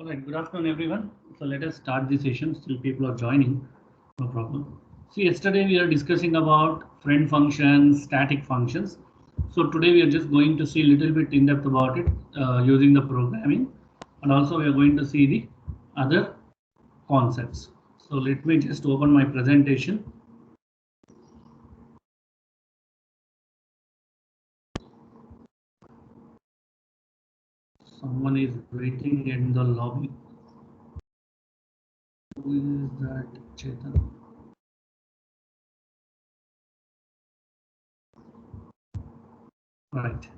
All right, good afternoon, everyone. So let us start the session. Still people are joining, no problem. See, yesterday we are discussing about friend functions, static functions. So today we are just going to see a little bit in depth about it using the programming, and also we are going to see the other concepts. So let me just open my presentation. Someone is waiting in the lobby. Who is that? Chetan. Right.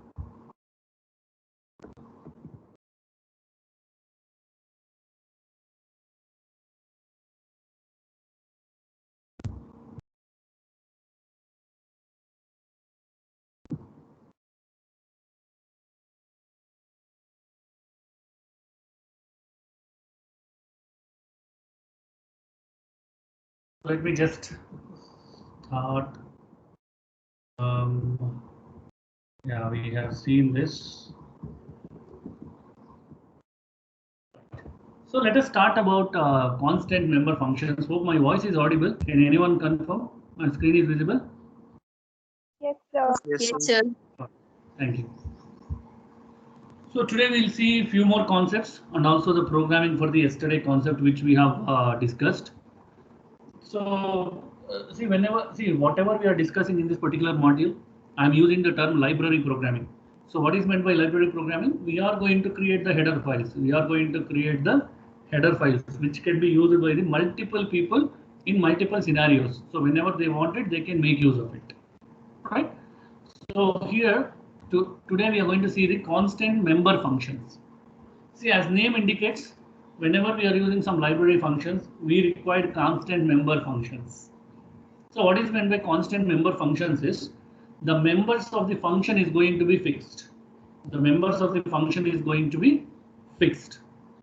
Let me just start. Yeah, we have seen this. So let us start about constant member functions. Hope my voice is audible. Can anyone confirm my screen is visible? Yes, sir. Yes, sir. Thank you. So today we'll see a few more concepts and also the programming for the yesterday concept which we have discussed. So whatever we are discussing in this particular module, I'm using the term library programming. So what is meant by library programming? We are going to create the header files. We are going to create the header files which can be used by the multiple people in multiple scenarios. So whenever they want it, they can make use of it. Right? So here today we are going to see the constant member functions. See, as name indicates, whenever we are using some library functions, we require constant member functions. So what is meant by constant member functions is the members of the function is going to be fixed. The members of the function is going to be fixed.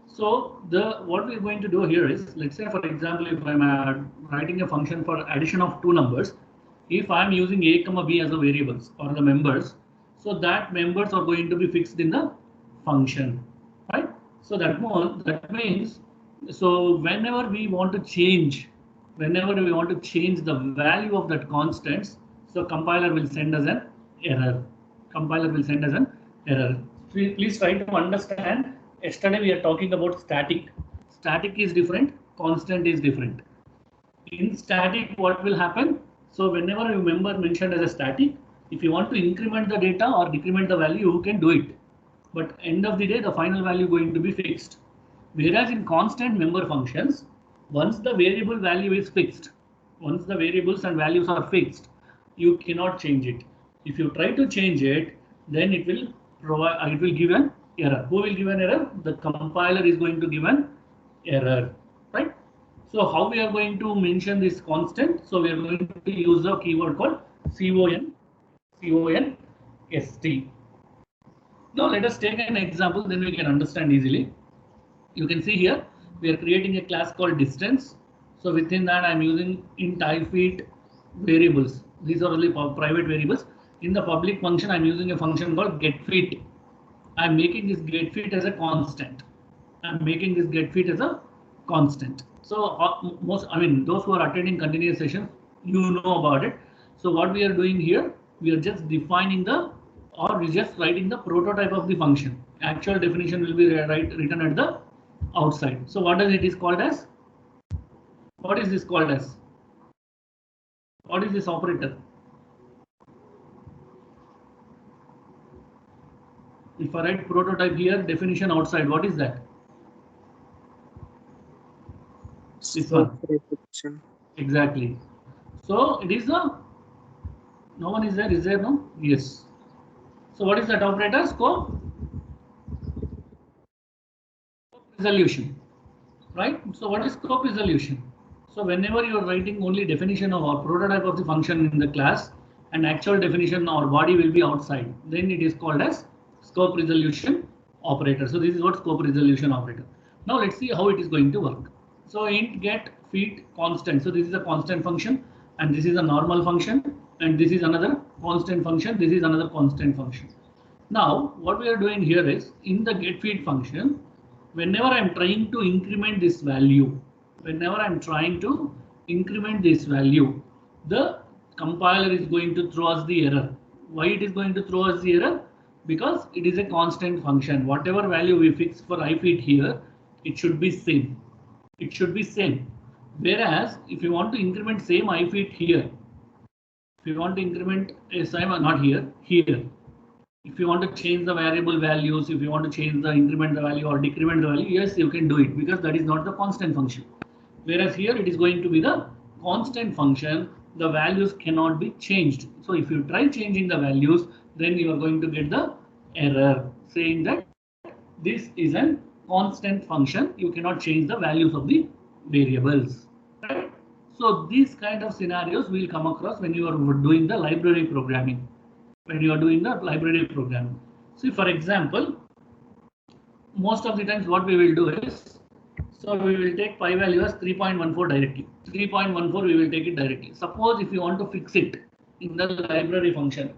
So what we're going to do here is, let's say for example, if I'm writing a function for addition of two numbers, if I'm using a comma b as the variables or the members, so that members are going to be fixed in the function, right? So that means, so whenever we want to change the value of that constants, so compiler will send us an error. Compiler will send us an error. Please try to understand. Yesterday we are talking about static. Static is different, constant is different. In static, what will happen? So whenever a member mentioned as a static, if you want to increment the data or decrement the value, you can do it. But end of the day, the final value going to be fixed. Whereas in constant member functions, once the variable value is fixed, once the variables and values are fixed, you cannot change it. If you try to change it, then it will give an error. Who will give an error? The compiler is going to give an error, right? So how we are going to mention this constant? So we are going to use a keyword called const. Now let us take an example, then we can understand easily. You can see here we are creating a class called distance. So within that I'm using in typefeet variables. These are only private variables. In the public function I'm using a function called getFeet. I'm making this getFeet as a constant. So those who are attending continuous sessions, you know about it. So what we are doing here, we are just defining we're just writing the prototype of the function. Actual definition will be written at the outside. So what is called as? What is this called as? What is this operator? If I write prototype here, definition outside, what is that? This one. Exactly. So it is no one is there. Is there no? Yes. So what is that operator? Scope resolution, right? So what is scope resolution? So whenever you are writing only definition of or prototype of the function in the class and actual definition or body will be outside, then it is called as scope resolution operator. So this is what scope resolution operator. Now let's see how it is going to work. So int get feet constant. So this is a constant function and this is a normal function and this is another constant function. This is another constant function. Now what we are doing here is in the getFeet function, whenever I'm trying to increment this value, the compiler is going to throw us the error. Why it is going to throw us the error? Because it is a constant function. Whatever value we fix for I feet here, it should be same. It should be same. Whereas if you want to increment same I feet here, if you want to increment a same, not here, here. If you want to change the variable values, if you want to change the increment the value or decrement the value, yes, you can do it because that is not the constant function. Whereas here it is going to be the constant function. The values cannot be changed. So if you try changing the values, then you are going to get the error saying that this is a constant function. You cannot change the values of the variables. Right? So these kind of scenarios we will come across when you are doing the library programming. See, for example, most of the times what we will do is, so we will take pi value as 3.14 directly. 3.14 we will take it directly. Suppose if you want to fix it in the library function,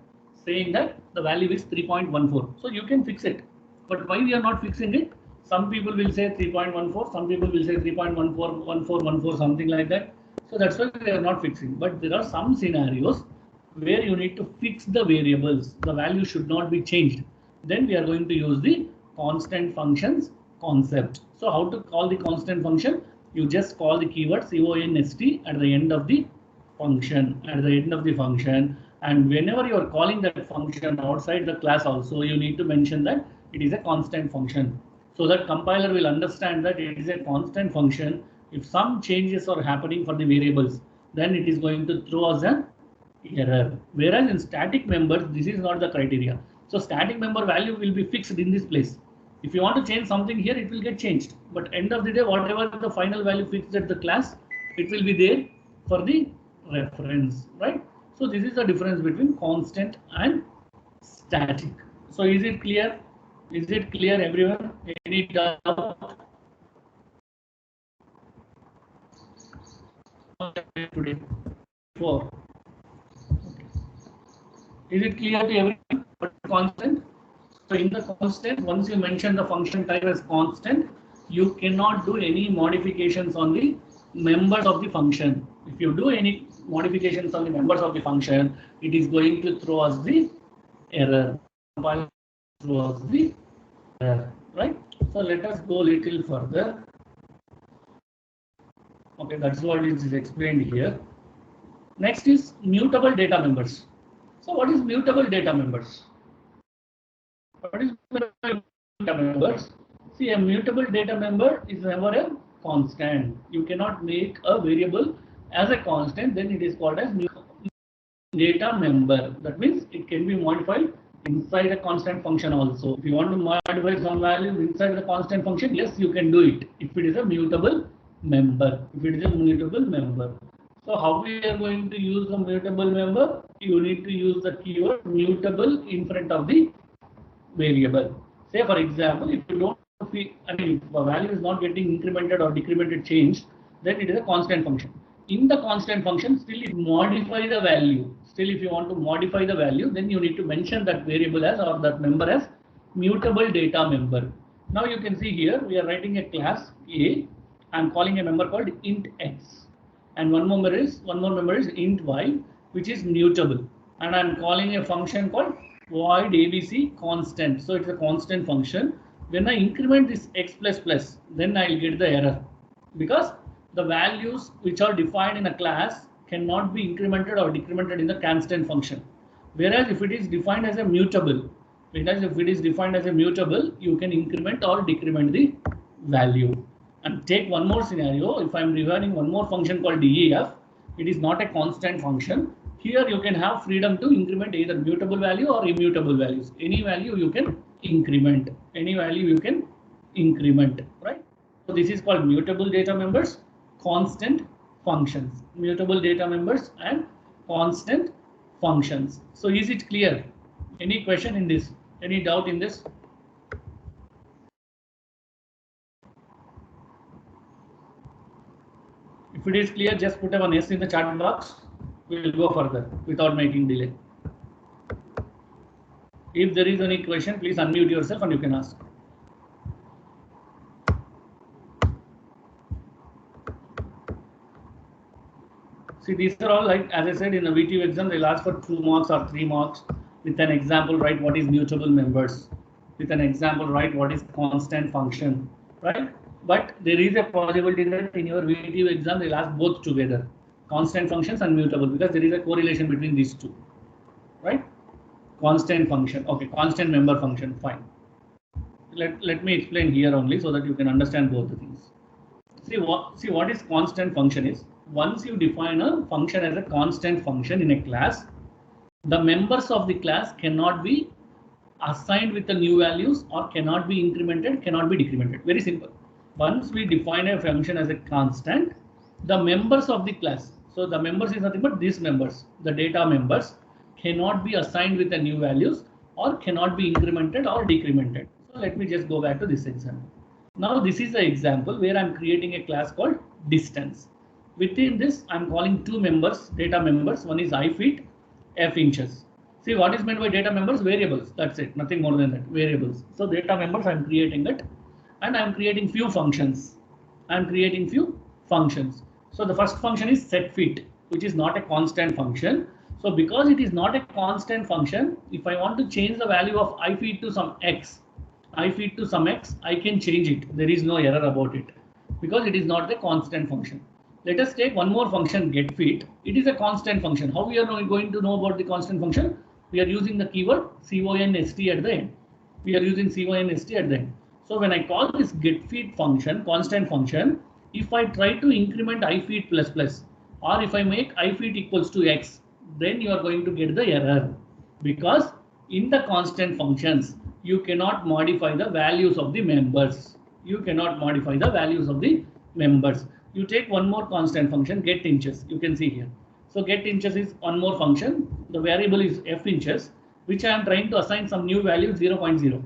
saying that the value is 3.14. So you can fix it. But why we are not fixing it? Some people will say 3.14, some people will say 3.14, 1414, something like that. So that's why we are not fixing. But there are some scenarios where you need to fix the variables. The value should not be changed. Then we are going to use the constant functions concept. So how to call the constant function? You just call the keyword const at the end of the function. And whenever you are calling that function outside the class also, you need to mention that it is a constant function. So that compiler will understand that it is a constant function. If some changes are happening for the variables, then it is going to throw us an error. Whereas in static members, this is not the criteria. So static member value will be fixed in this place. If you want to change something here, it will get changed. But end of the day, whatever the final value fixed at the class, it will be there for the reference, right? So this is the difference between constant and static. So is it clear? Is it clear, everyone? Any doubt? Today, 4. Is it clear to everyone? Constant. So in the constant, once you mention the function type as constant, you cannot do any modifications on the members of the function. If you do any modifications on the members of the function, it is going to throw us the error. Right? So let us go a little further. Okay, that's what is explained here. Next is mutable data members. So what is mutable data members? What is mutable data members? See, a mutable data member is never a constant. You cannot make a variable as a constant, then it is called as data member. That means it can be modified inside a constant function also. If you want to modify some value inside the constant function, yes, you can do it if it is a mutable member. So how we are going to use a mutable member? You need to use the keyword mutable in front of the variable. Say for example, if you don't, if a value is not getting incremented or decremented changed, then it is a constant function. In the constant function, still if modify the value. Still, if you want to modify the value, then you need to mention that variable as or that member as mutable data member. Now you can see here we are writing a class A. I'm calling a member called int x, and one more member is int y, which is mutable, and I'm calling a function called void abc constant. So it's a constant function. When I increment this x plus plus, then I'll get the error because the values which are defined in a class cannot be incremented or decremented in the constant function. Whereas if it is defined as a mutable, you can increment or decrement the value. And take one more scenario. If I'm defining one more function called def, it is not a constant function. Here you can have freedom to increment either mutable value or immutable values. Any value you can increment. Right? So this is called mutable data members, constant functions. Mutable data members and constant functions. So is it clear? Any question in this? Any doubt in this? If it is clear, just put an S in the chat box. We will go further without making delay. If there is any question, please unmute yourself and you can ask. See, these are all, like, as I said, in a VTU exam, they'll ask for 2 marks or 3 marks with an example, write what is mutable members. With an example, write what is constant function, right? But there is a possibility that in your VTU exam, they'll ask both together, constant functions and mutable, because there is a correlation between these two, right? Constant function, okay, constant member function, fine. Let me explain here only so that you can understand both the things. See what is constant function is. Once you define a function as a constant function in a class, the members of the class cannot be assigned with the new values or cannot be incremented, cannot be decremented. Very simple. Once we define a function as a constant, the members of the class, so the members is nothing but these members, the data members, cannot be assigned with the new values or cannot be incremented or decremented. So let me just go back to this example. Now this is the example where I'm creating a class called distance. Within this, I'm calling two members, data members. One is I feet, F inches. See what is meant by data members? Variables. That's it. Nothing more than that. Variables. So data members, I'm creating it, and I'm creating few functions. I'm creating few functions. So the first function is set feet, which is not a constant function. So because it is not a constant function, if I want to change the value of I feet to some x, I feed to some x, I can change it. There is no error about it because it is not a constant function. Let us take one more function, get feet. It is a constant function. How we are going to know about the constant function? We are using the keyword const at the end. We are using const at the end. So when I call this get feet function, constant function, if I try to increment I feet plus plus, or if I make I feet equals to x, then you are going to get the error, because in the constant functions, you cannot modify the values of the members. You cannot modify the values of the members. You take one more constant function, get inches. You can see here. So get inches is one more function. The variable is f inches, which I am trying to assign some new value 0.0.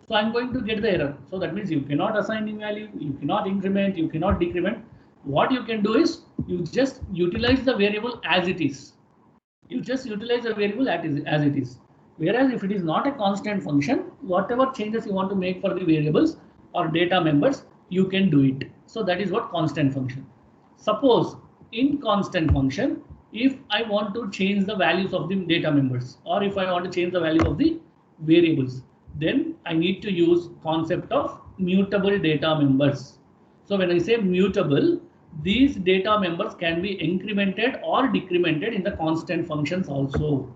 So I'm going to get the error. So that means you cannot assign new value, you cannot increment, you cannot decrement. What you can do is you just utilize the variable as it is. You just utilize the variable as it is. Whereas if it is not a constant function, whatever changes you want to make for the variables or data members, you can do it. So that is what constant function. Suppose in constant function, if I want to change the values of the data members, or if I want to change the value of the variables, then I need to use concept of mutable data members. So when I say mutable, these data members can be incremented or decremented in the constant functions also.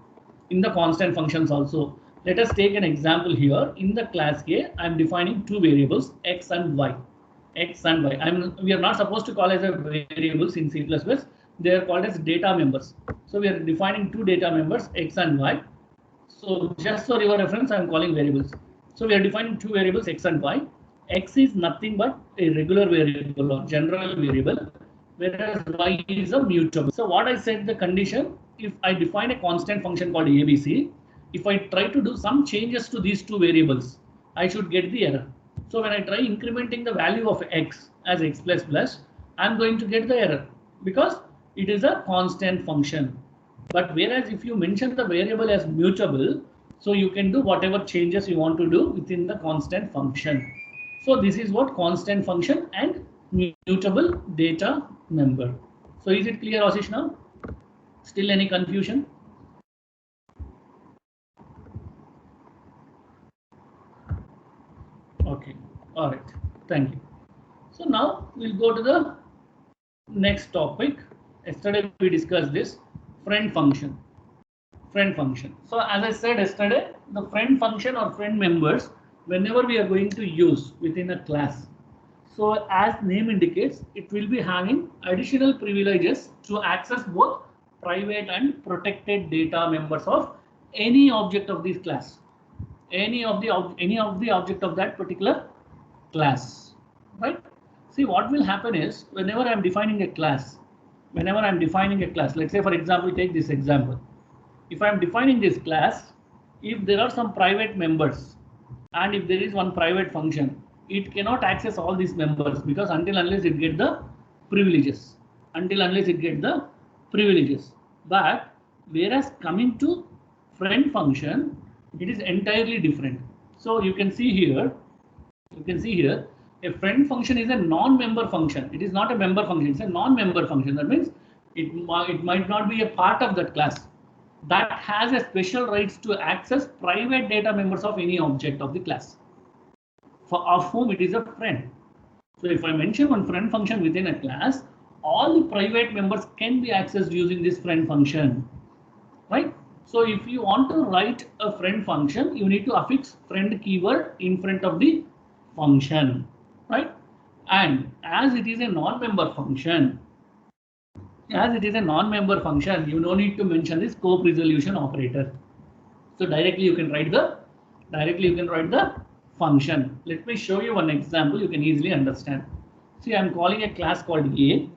Let us take an example here. In the class A, I am defining two variables, x and y. We are not supposed to call as a variables in C++. They are called as data members. So we are defining two data members, x and y. So just for your reference, I am calling variables. So we are defining two variables, x and y. X is nothing but a regular variable or general variable, whereas y is a mutable. So what I said, the condition, if I define a constant function called ABC, if I try to do some changes to these two variables, I should get the error. So when I try incrementing the value of x as x plus plus, I'm going to get the error because it is a constant function. But whereas if you mention the variable as mutable, so you can do whatever changes you want to do within the constant function. So this is what constant function and mutable data member. So is it clear, Ashish, now? Still any confusion? Okay, all right, thank you. So now we'll go to the next topic. Yesterday we discussed this friend function. So as I said yesterday, the friend function or friend members, whenever we are going to use within a class, so as name indicates, it will be having additional privileges to access both private and protected data members of any object of this class, any of the object of that particular class, right? See, what will happen is whenever I'm defining a class, let's say for example, take this example. If I'm defining this class, if there are some private members and if there is one private function, it cannot access all these members because unless it get the privileges. But whereas coming to friend function, it is entirely different. So you can see here, a friend function is a non-member function. It is not a member function, it's a non-member function. That means it might not be a part of that class, that has a special rights to access private data members of any object of the class, of whom it is a friend. So if I mention one friend function within a class, all the private members can be accessed using this friend function, right? So if you want to write a friend function, you need to affix friend keyword in front of the function, right? And as it is a non-member function, you no need to mention the scope resolution operator. So directly you can write the function. Let me show you one example you can easily understand. See, I'm calling a class called A.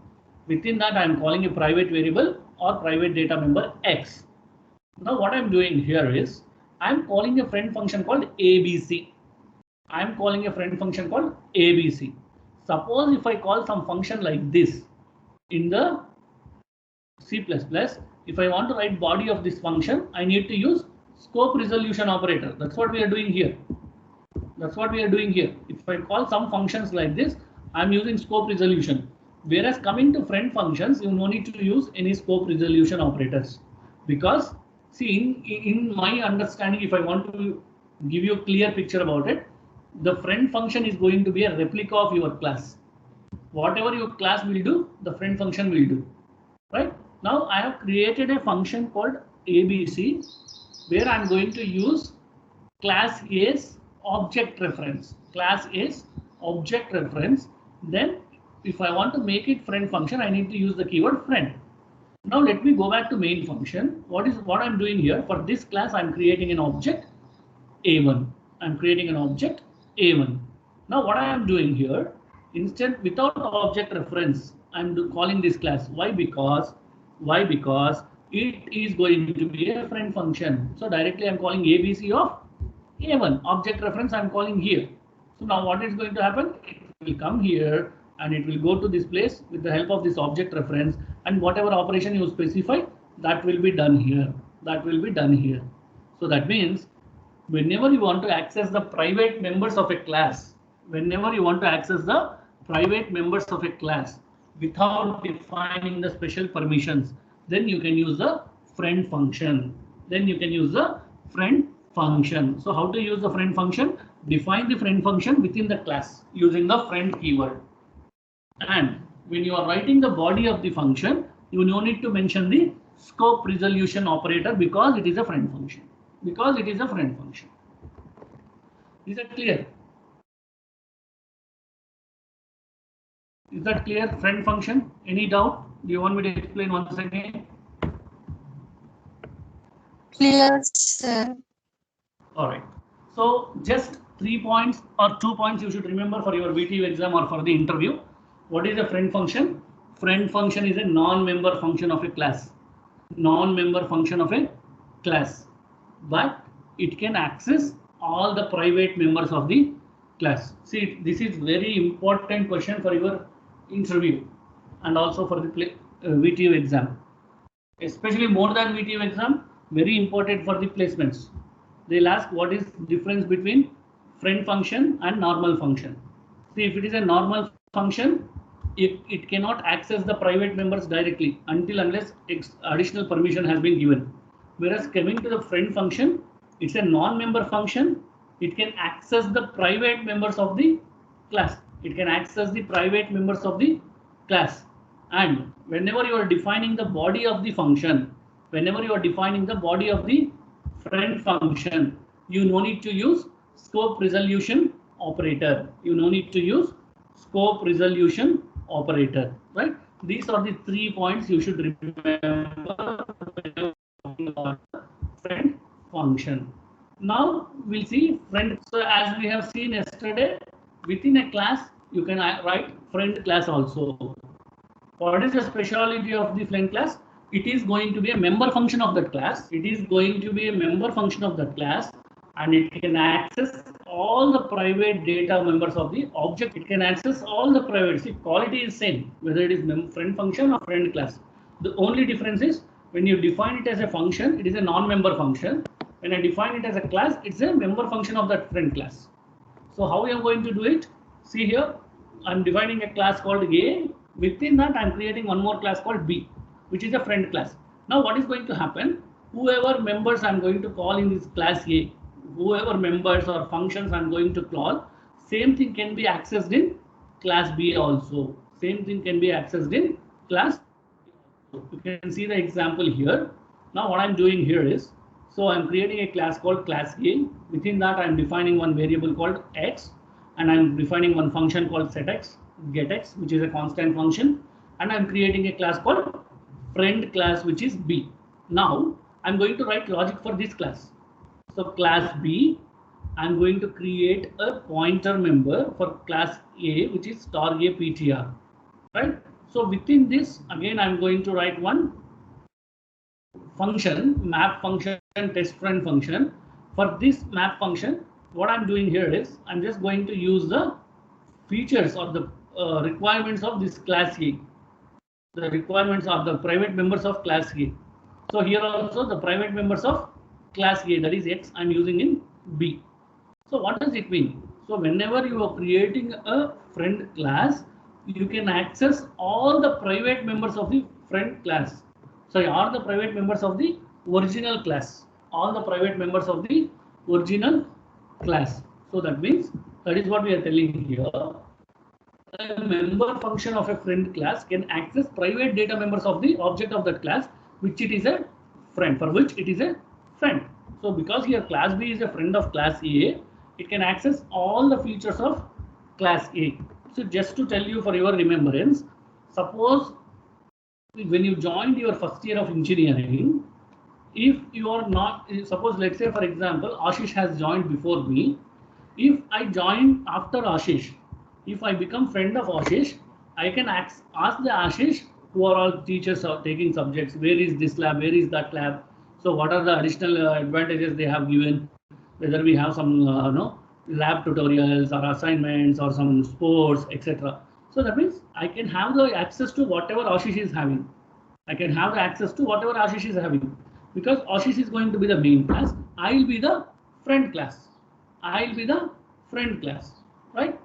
Within that, I'm calling a private variable or private data member X. Now what I'm doing here is I'm calling a friend function called ABC. Suppose if I call some function like this in the C++, if I want to write body of this function, I need to use scope resolution operator. That's what we are doing here. If I call some functions like this, I'm using scope resolution. Whereas coming to friend functions, you no need to use any scope resolution operators, because see, in my understanding, if I want to give you a clear picture about it, the friend function is going to be a replica of your class. Whatever your class will do, the friend function will do, right? Now I have created a function called ABC, where I'm going to use class A's object reference. Then if I want to make it friend function, I need to use the keyword friend. Now let me go back to main function. What I'm doing here? For this class, I'm creating an object A1. Now what I am doing here, instead without object reference, I'm calling this class. Why? Because it is going to be a friend function. So directly I'm calling ABC of A1. Object reference I'm calling here. So now what is going to happen? It will come here and it will go to this place with the help of this object reference, and whatever operation you specify, that will be done here. So that means whenever you want to access the private members of a class, without defining the special permissions, then you can use the friend function. So how to use the friend function? Define the friend function within the class using the friend keyword. And when you are writing the body of the function, you no need to mention the scope resolution operator, because it is a friend function. Is that clear? Friend function? Any doubt? Do you want me to explain once again? Clear, sir. All right. So just 3 points or 2 points you should remember for your VTU exam or for the interview. What is a friend function? Friend function is a non-member function of a class. But it can access all the private members of the class. See, this is very important question for your interview and also for the VTU exam. Especially more than VTU exam, very important for the placements. They'll ask what is the difference between friend function and normal function. See, if it is a normal function, it cannot access the private members directly unless additional permission has been given. Whereas coming to the friend function, it's a non-member function. It can access the private members of the class. And whenever you are defining the body of the function, friend function, you no need to use scope resolution operator. Right? These are the 3 points you should remember about the friend function. Now we'll see friend. So as we have seen yesterday, within a class you can write friend class also. What is the speciality of the friend class? It is going to be a member function of that class. And it can access all the private data members of the object. See, quality is same, whether it is friend function or friend class. The only difference is when you define it as a function, it is a non-member function. When I define it as a class, it's a member function of that friend class. So how we are going to do it? See here, I'm defining a class called A. Within that, I'm creating one more class called B. which is a friend class. Now what is going to happen? Whoever members I'm going to call in this class A, whoever members or functions I'm going to call, same thing can be accessed in class B also. Same thing can be accessed in class B. You can see the example here. Now what I'm doing here is, so I'm creating a class called class A. Within that I'm defining one variable called x, and I'm defining one function called setx, getx, which is a constant function, and I'm creating a class called friend class, which is B. Now I'm going to write logic for this class. So class B, I'm going to create a pointer member for class A, which is star A PTR, right? So within this, again, I'm going to write one function, map function, test friend function. For this map function, what I'm doing here is I'm just going to use the features or the requirements of this class A, the requirements of the private members of class A. So here also the private members of class A, that is X, I'm using in B. So what does it mean? So whenever you are creating a friend class, you can access all the private members of the friend class. Sorry, all the private members of the original class. All the private members of the original class. So that means that is what we are telling here. A member function of a friend class can access private data members of the object of that class, which it is a friend, for which it is a friend. So because here class B is a friend of class A, it can access all the features of class A. So just to tell you for your remembrance, suppose when you joined your first year of engineering, if you are not, suppose let's say for example, Ashish has joined before me. If I join after Ashish, if I become friend of Ashish, I can ask the Ashish who are all teachers are taking subjects, where is this lab, where is that lab, so what are the additional advantages they have given, whether we have some no lab tutorials or assignments or some sports, etc. So that means I can have the access to whatever Ashish is having. I can have the access to whatever Ashish is having, because Ashish is going to be the main class. I will be the friend class. I will be the friend class, right?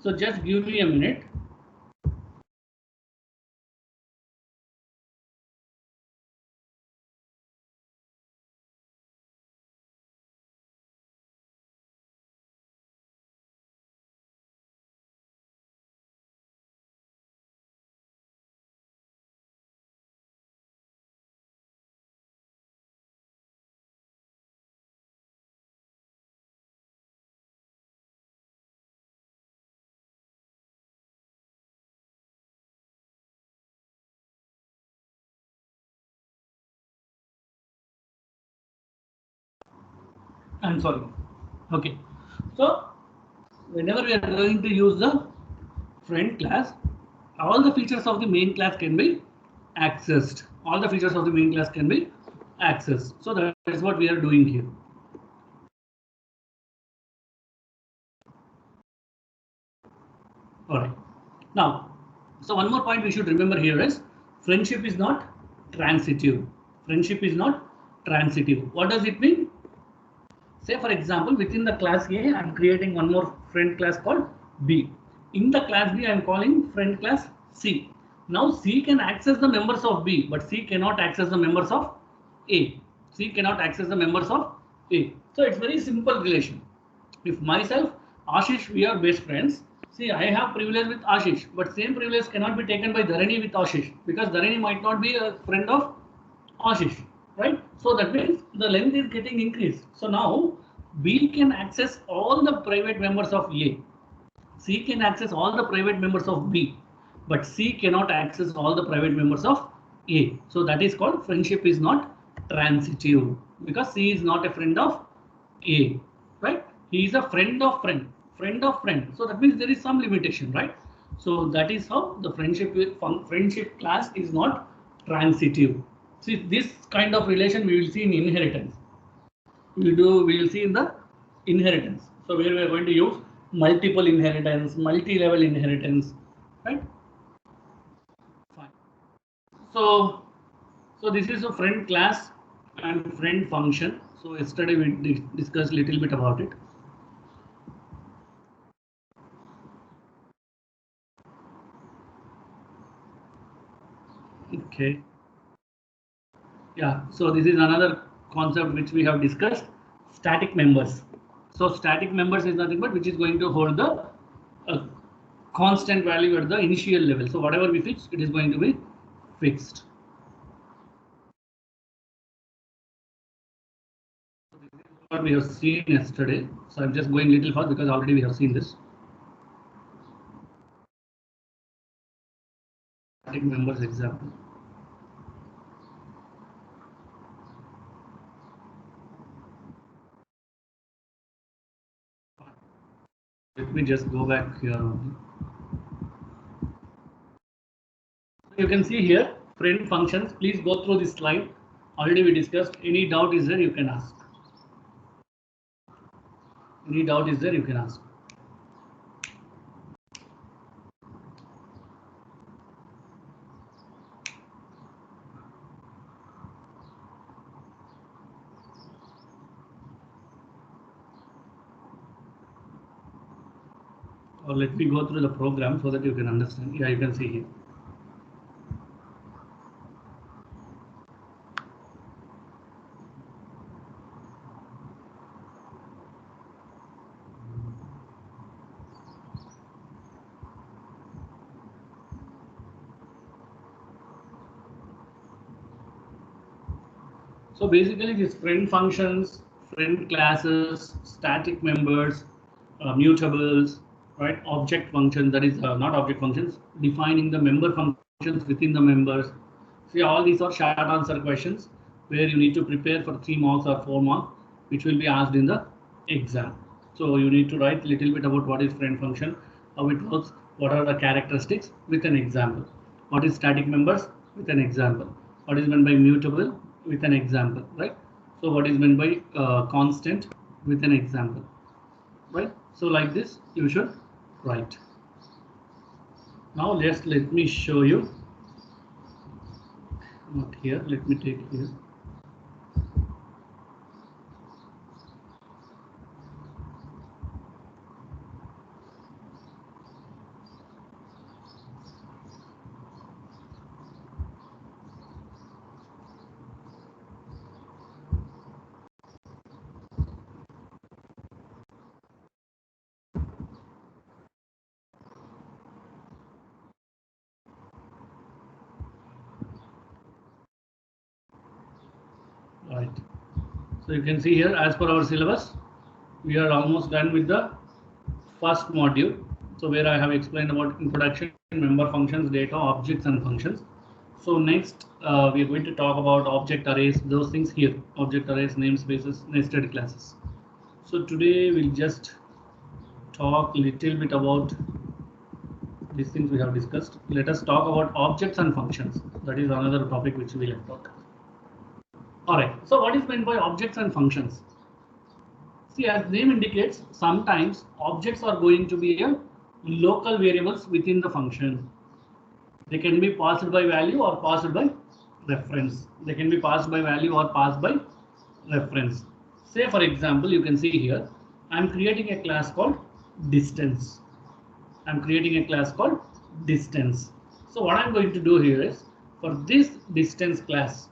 So just give me a minute. I'm sorry. Okay. So whenever we are going to use the friend class, all the features of the main class can be accessed. All the features of the main class can be accessed. So that is what we are doing here. All right. Now, so one more point we should remember here is friendship is not transitive. Friendship is not transitive. What does it mean? Say for example, within the class A, I'm creating one more friend class called B. In the class B, I'm calling friend class C. Now C can access the members of B, but C cannot access the members of A. C cannot access the members of A. So it's very simple relation. If myself, Ashish, we are best friends. See, I have privilege with Ashish, but same privilege cannot be taken by Dharani with Ashish, because Dharani might not be a friend of Ashish, right? So that means the length is getting increased. So now B can access all the private members of A. C can access all the private members of B, but C cannot access all the private members of A. So that is called friendship is not transitive, because C is not a friend of A, right? He is a friend of friend, friend of friend. So that means there is some limitation, right? So that is how the friendship class is not transitive. See, this kind of relation we will see in inheritance. We will see in the inheritance. So where we are going to use multiple inheritance, multi-level inheritance, right? Fine. So this is a friend class and friend function. So yesterday we discussed a little bit about it. Okay. Yeah, so this is another concept which we have discussed, static members. So static members is nothing but which is going to hold the constant value at the initial level. So whatever we fix, it is going to be fixed. What we have seen yesterday. So I'm just going little fast because already we have seen this. Static members example. Let me just go back here only. You can see here friend functions. Please go through this slide. Already we discussed. Any doubt is there, you can ask. Any doubt is there, you can ask. Or let me go through the program so that you can understand. Yeah, you can see here. So basically these friend functions, friend classes, static members, mutables, right? Object functions, that is not object functions, defining the member functions within the members. See, all these are short answer questions where you need to prepare for 3 marks or 4 marks, which will be asked in the exam. So you need to write a little bit about what is friend function, how it works, what are the characteristics with an example. What is static members with an example. What is meant by mutable with an example, right? So what is meant by constant with an example, right? So like this you should write. Now let me show you. Not here, let me take here. Right. So you can see here, as per our syllabus, we are almost done with the first module. So where I have explained about introduction, member functions, data, objects and functions. So next we are going to talk about object arrays, those things here, object arrays, namespaces, nested classes. So today we'll just talk a little bit about these things we have discussed. Let us talk about objects and functions. That is another topic which we left out. All right. So what is meant by objects and functions? See, as name indicates, sometimes objects are going to be a local variables within the function. They can be passed by value or passed by reference. They can be passed by value or passed by reference. Say for example, you can see here, I'm creating a class called distance. I'm creating a class called distance. So what I'm going to do here is, for this distance class,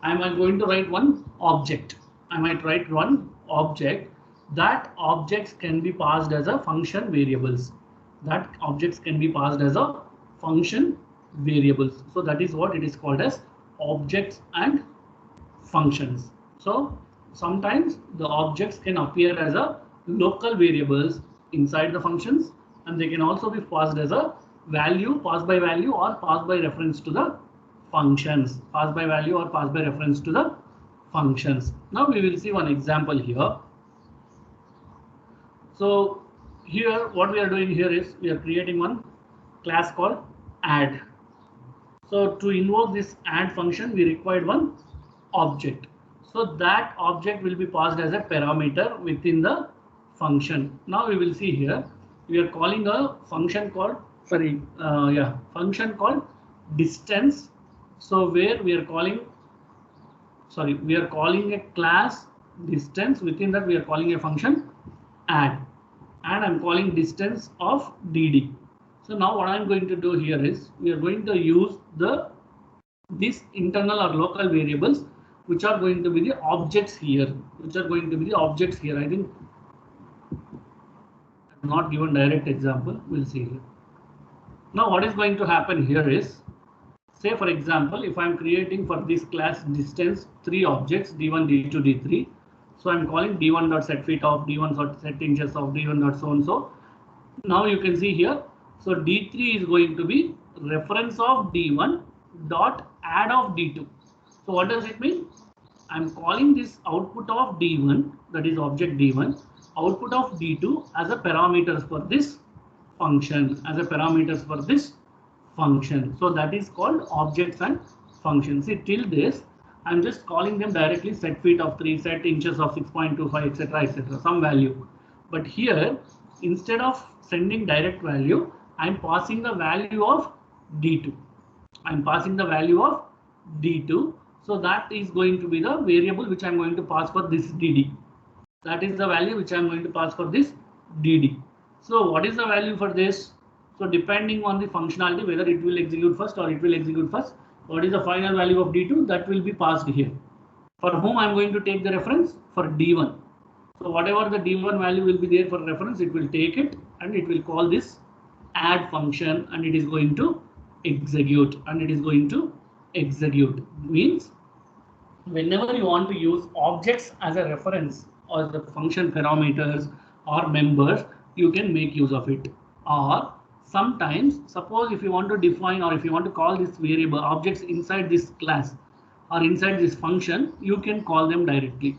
I'm going to write one object. I might write one object. That objects can be passed as a function variables. That objects can be passed as a function variables. So that is what it is called as objects and functions. So sometimes the objects can appear as a local variables inside the functions, and they can also be passed as a value, passed by value or passed by reference to the functions, passed by value or passed by reference to the functions. Now we will see one example here. So here what we are doing here is we are creating one class called add. So to invoke this add function, we required one object. So that object will be passed as a parameter within the function. Now we will see here, we are calling a function called, function called distance. So where we are calling, we are calling a class distance. Within that we are calling a function add, and I'm calling distance of dd. So now what I'm going to do here is we are going to use the these internal or local variables, which are going to be the objects here, I think I'm not given direct example. We'll see here. Now what is going to happen here is, say for example, if I'm creating for this class distance 3 objects d1, d2, d3. So I'm calling d1 dot set feet of, d1 dot set inches of, d1 dot so and so. Now you can see here. So d3 is going to be reference of d1 dot add of d2. So what does it mean? I'm calling this output of d1, that is object d1, output of d2 as a parameters for this function, So that is called objects and functions. See, till this, I'm just calling them directly set feet of 3, set inches of 6.25, etc., some value. But here, instead of sending direct value, I'm passing the value of d2. So that is going to be the variable which I'm going to pass for this dd. That is the value which I'm going to pass for this dd. So what is the value for this? So depending on the functionality, whether it will execute first or it will execute first, what is the final value of d2, that will be passed here. For whom I'm going to take the reference? For d1. So whatever the d1 value will be there for reference, it will take it and it will call this add function, and it is going to execute, means whenever you want to use objects as a reference or the function parameters or members, you can make use of it. Or sometimes, suppose if you want to define or if you want to call this variable objects inside this class or inside this function, you can call them directly.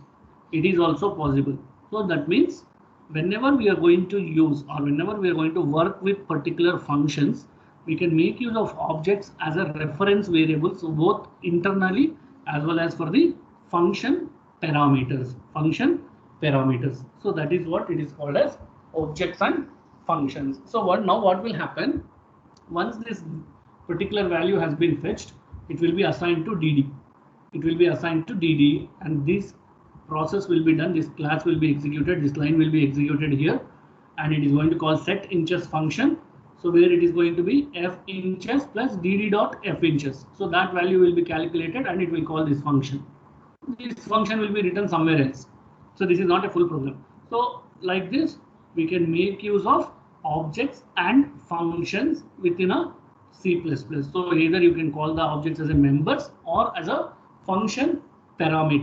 It is also possible. So that means whenever we are going to use or whenever we are going to work with particular functions, we can make use of objects as a reference variable, so both internally as well as for the function parameters. So that is what it is called as objects and functions. So what will happen once this particular value has been fetched? It will be assigned to dd. And this process will be done. This class will be executed. This line will be executed here, and it is going to call set inches function. So where it is going to be f inches plus dd dot f inches. So that value will be calculated and it will call this function. This function will be written somewhere else. So this is not a full program. So like this, we can make use of objects and functions within a C++. So either you can call the objects as a members or as a function parameter.